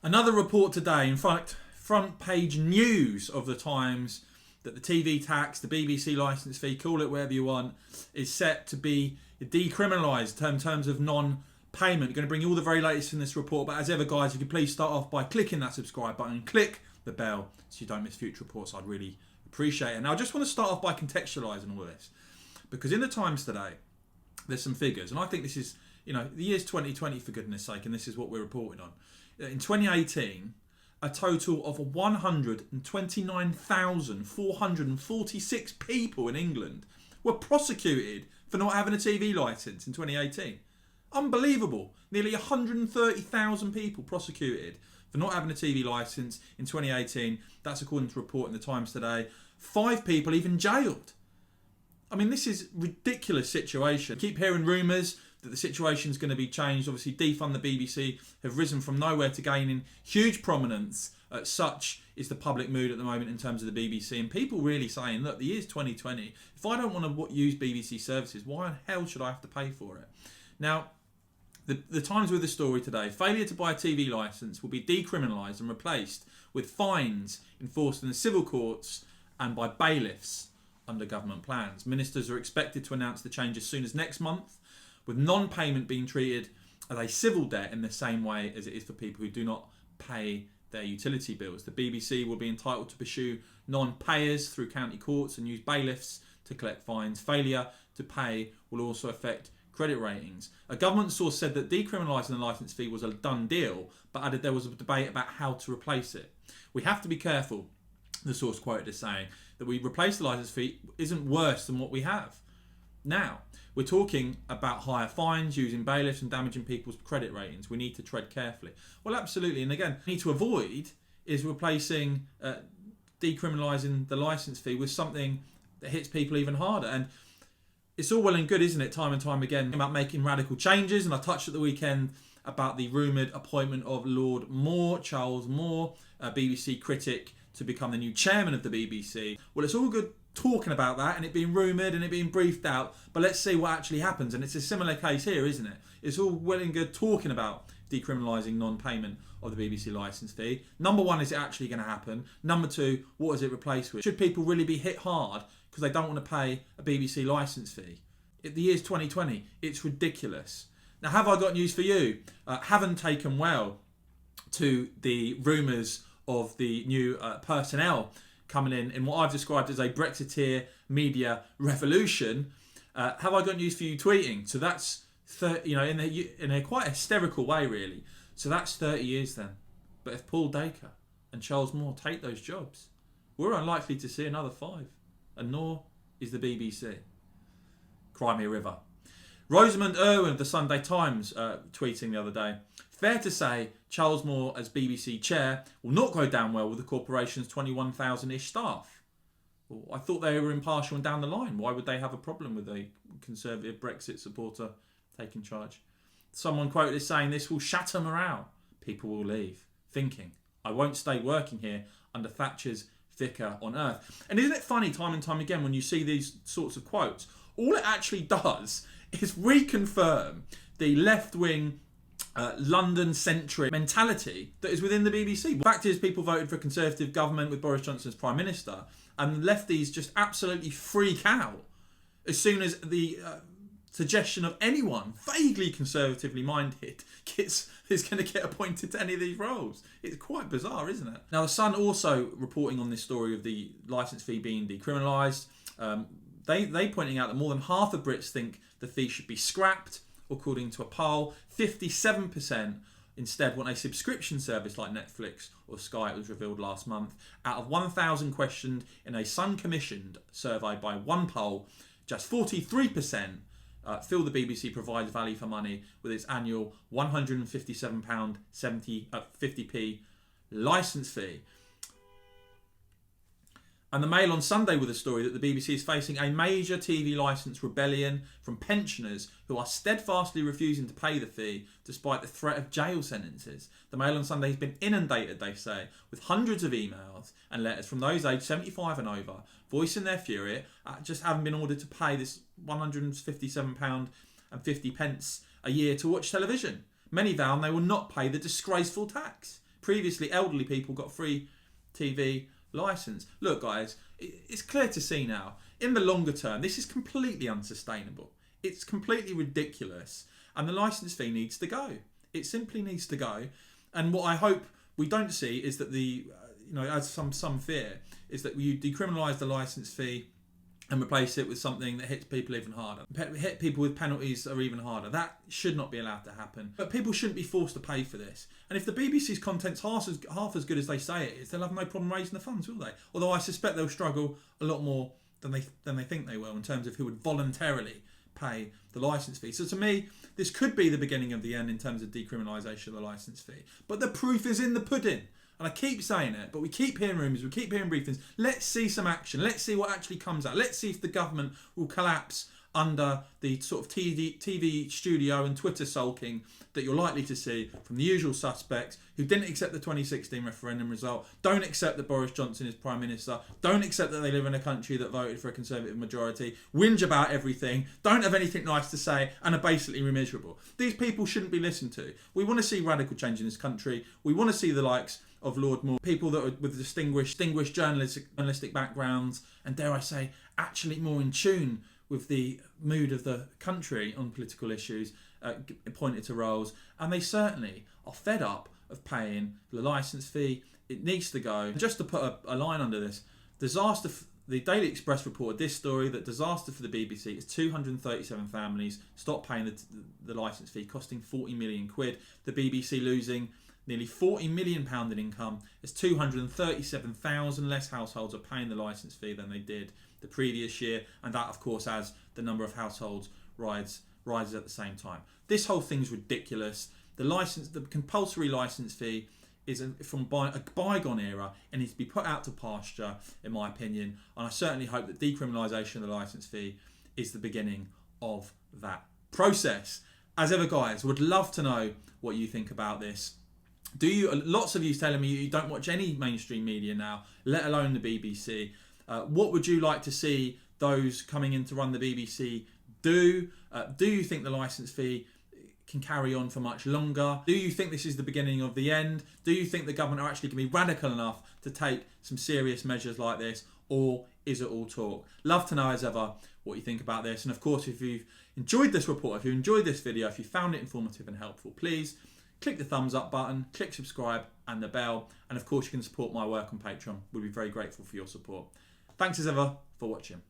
Another report today, in fact, front page news of the Times, that the TV tax, the BBC licence fee, call it whatever you want, is set to be decriminalised in terms of non-payment. Going to bring you all the very latest in this report, but as ever guys, if you could please start off by clicking that subscribe button and click the bell so you don't miss future reports, I'd really appreciate it. Now I just want to start off by contextualising all of this, because in the Times today there's some figures, and I think this is, the year's 2020 for goodness sake, and this is what we're reporting on. In 2018, a total of 129,446 people in England were prosecuted for not having a TV licence in 2018. Unbelievable. Nearly 130,000 people prosecuted for not having a TV licence in 2018. That's according to a report in the Times today. 5 people even jailed. I mean, this is a ridiculous situation. Keep hearing rumours that the situation is going to be changed. Obviously, defund the BBC have risen from nowhere to gaining huge prominence. Such is the public mood at the moment in terms of the BBC, and people really saying, look, the year's 2020. If I don't want to use BBC services, why the hell should I have to pay for it? Now, the Times with the story today: failure to buy a TV licence will be decriminalised and replaced with fines enforced in the civil courts and by bailiffs under government plans. Ministers are expected to announce the change as soon as next month, with non-payment being treated as a civil debt in the same way as it is for people who do not pay their utility bills. The BBC will be entitled to pursue non-payers through county courts and use bailiffs to collect fines. Failure to pay will also affect credit ratings. A government source said that decriminalising the licence fee was a done deal, but added there was a debate about how to replace it. We have to be careful, the source quoted as saying, that we replace the licence fee isn't worse than what we have. Now, we're talking about higher fines, using bailiffs and damaging people's credit ratings. We need to tread carefully. Well, absolutely. And again, we need to avoid is replacing, decriminalising the licence fee with something that hits people even harder. And it's all well and good, isn't it, time and time again, about making radical changes. And I touched at the weekend about the rumoured appointment of Lord Moore, Charles Moore, a BBC critic, to become the new chairman of the BBC. Well, it's all good talking about that and it being rumoured and it being briefed out, but let's see what actually happens. And it's a similar case here, isn't it? It's all well and good talking about decriminalising non-payment of the BBC licence fee. Number one, is it actually going to happen? Number two, what is it replaced with? Should people really be hit hard because they don't want to pay a BBC licence fee? The year's 2020. It's ridiculous. Now, have I got news for you? Haven't taken well to the rumours of the new personnel coming in what I've described as a Brexiteer media revolution. Have I got news for you tweeting? So that's in a quite hysterical way, really. So that's 30 years then. But if Paul Dacre and Charles Moore take those jobs, we're unlikely to see another 5, and nor is the BBC. Cry me a river. Rosamund Irwin of the Sunday Times tweeting the other day: fair to say Charles Moore as BBC chair will not go down well with the corporation's 21,000-ish staff. Well, I thought they were impartial and down the line. Why would they have a problem with a Conservative Brexit supporter taking charge? Someone quoted as saying, this will shatter morale. People will leave, thinking, I won't stay working here under Thatcher's vicar on earth. And isn't it funny time and time again when you see these sorts of quotes, all it actually does is reconfirm the left-wing London-centric mentality that is within the BBC. The fact is, people voted for a Conservative government with Boris Johnson as Prime Minister, and lefties just absolutely freak out as soon as the suggestion of anyone vaguely conservatively minded is going to get appointed to any of these roles. It's quite bizarre, isn't it? Now, The Sun also reporting on this story of the licence fee being decriminalised. They pointing out that more than half of Brits think the fee should be scrapped. According to a poll, 57% instead want a subscription service like Netflix or Sky, it was revealed last month. Out of 1,000 questioned in a Sun-commissioned survey by one poll, just 43% feel the BBC provides value for money with its annual £157.50p licence fee. And the Mail on Sunday with a story that the BBC is facing a major TV licence rebellion from pensioners who are steadfastly refusing to pay the fee despite the threat of jail sentences. The Mail on Sunday has been inundated, they say, with hundreds of emails and letters from those aged 75 and over voicing their fury at just having been ordered to pay this £157.50 a year to watch television. Many vow they will not pay the disgraceful tax. previously elderly people got free TV licence. Look, guys, it's clear to see now, in the longer term, this is completely unsustainable. It's completely ridiculous. And the licence fee needs to go. It simply needs to go. And what I hope we don't see is that as some fear, is that you decriminalise the licence fee and replace it with something that hits people even harder. Hit people with penalties that are even harder. That should not be allowed to happen. But people shouldn't be forced to pay for this. And if the BBC's content's half as good as they say it is, they'll have no problem raising the funds, will they? Although I suspect they'll struggle a lot more than they think they will in terms of who would voluntarily pay the licence fee. So to me, this could be the beginning of the end in terms of decriminalisation of the licence fee. But the proof is in the pudding. And I keep saying it, but we keep hearing rumours, we keep hearing briefings. Let's see some action. Let's see what actually comes out. Let's see if the government will collapse under the sort of TV studio and Twitter sulking that you're likely to see from the usual suspects who didn't accept the 2016 referendum result, don't accept that Boris Johnson is Prime Minister, don't accept that they live in a country that voted for a Conservative majority, whinge about everything, don't have anything nice to say, and are basically miserable. These people shouldn't be listened to. We want to see radical change in this country. We want to see the likes of Lord Moore, people that are with distinguished journalistic backgrounds, and dare I say, actually more in tune with the mood of the country on political issues, appointed to roles, and they certainly are fed up of paying the licence fee. It needs to go. Just to put a line under this, the Daily Express reported this story, that disaster for the BBC is 237 families stop paying the licence fee, costing 40 million quid. The BBC losing nearly £40 million in income, as 237,000 less households are paying the licence fee than they did the previous year, and that, of course, as the number of households rises at the same time. This whole thing's ridiculous. The compulsory licence fee is from a bygone era and needs to be put out to pasture, in my opinion. And I certainly hope that decriminalisation of the licence fee is the beginning of that process. As ever, guys, would love to know what you think about this. Lots of you telling me you don't watch any mainstream media now, let alone the BBC. What would you like to see those coming in to run the BBC do? Do you think the licence fee can carry on for much longer? Do you think this is the beginning of the end? Do you think the government are actually going to be radical enough to take some serious measures like this? Or is it all talk? Love to know, as ever, what you think about this. And of course, if you've enjoyed this report, if you enjoyed this video, if you found it informative and helpful, please click the thumbs up button, click subscribe and the bell. And of course, you can support my work on Patreon. We'll be very grateful for your support. Thanks as ever for watching.